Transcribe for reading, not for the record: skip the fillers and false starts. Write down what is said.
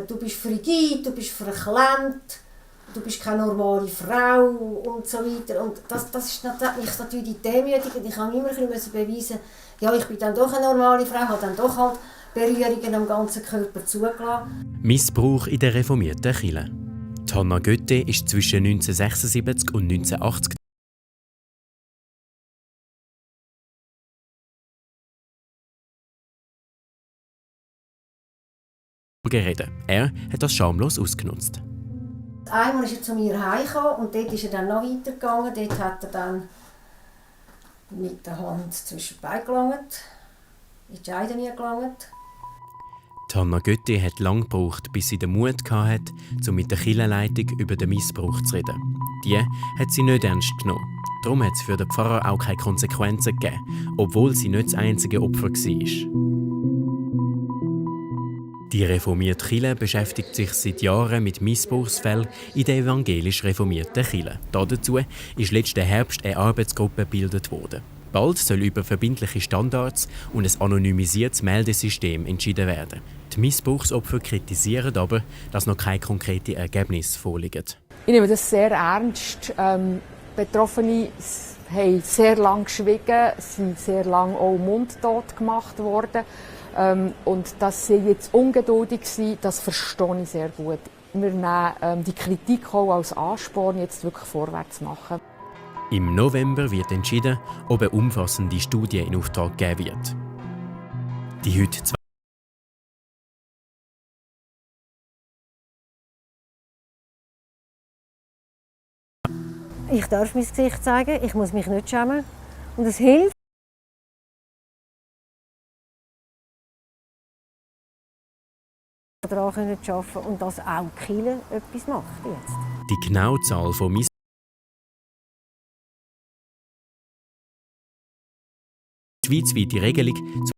du bist frigid, du bist verklemmt, du bist keine normale Frau und so weiter. Und das hat mich natürlich demütigt und ich habe immer ein bisschen beweisen, ja, ich bin dann doch eine normale Frau, habe dann doch halt Berührungen am ganzen Körper zugelassen. Missbrauch in der reformierten Kirche. Hanna Götte ist zwischen 1976 und 1980 geredet. Er hat das schamlos ausgenutzt. Einmal ist er zu mir heimgekommen und dort ist er dann noch weitergegangen. Dort hat er dann mit der Hand zwischen die Beine gelangt, in die Scheide gelangt. Hanna Götte hat lange gebraucht, bis sie den Mut hatte, um mit der Kirchenleitung über den Missbrauch zu reden. Die hat sie nicht ernst genommen. Darum hat es für den Pfarrer auch keine Konsequenzen gegeben, obwohl sie nicht das einzige Opfer war. Die reformierte Kirche beschäftigt sich seit Jahren mit Missbrauchsfällen in der evangelisch reformierten Kirche. Dazu ist letzten Herbst eine Arbeitsgruppe gebildet worden. Bald soll über verbindliche Standards und ein anonymisiertes Meldesystem entschieden werden. Die Missbrauchsopfer kritisieren aber, dass noch keine konkreten Ergebnisse vorliegen. Ich nehme das sehr ernst. Betroffene haben sehr lange geschwiegen, sind sehr lange auch mundtot gemacht worden. Und dass sie jetzt ungeduldig sind, das verstehe ich sehr gut. Wir nehmen die Kritik auch als Ansporn, jetzt wirklich vorwärts zu machen. Im November wird entschieden, ob eine umfassende Studie in Auftrag gegeben wird. Die heute Ich darf mein Gesicht zeigen, ich muss mich nicht schämen. Und es hilft. Daran zu arbeiten und dass auch die Kirche etwas macht jetzt. Die genaue Zahl von schweizweite Regelung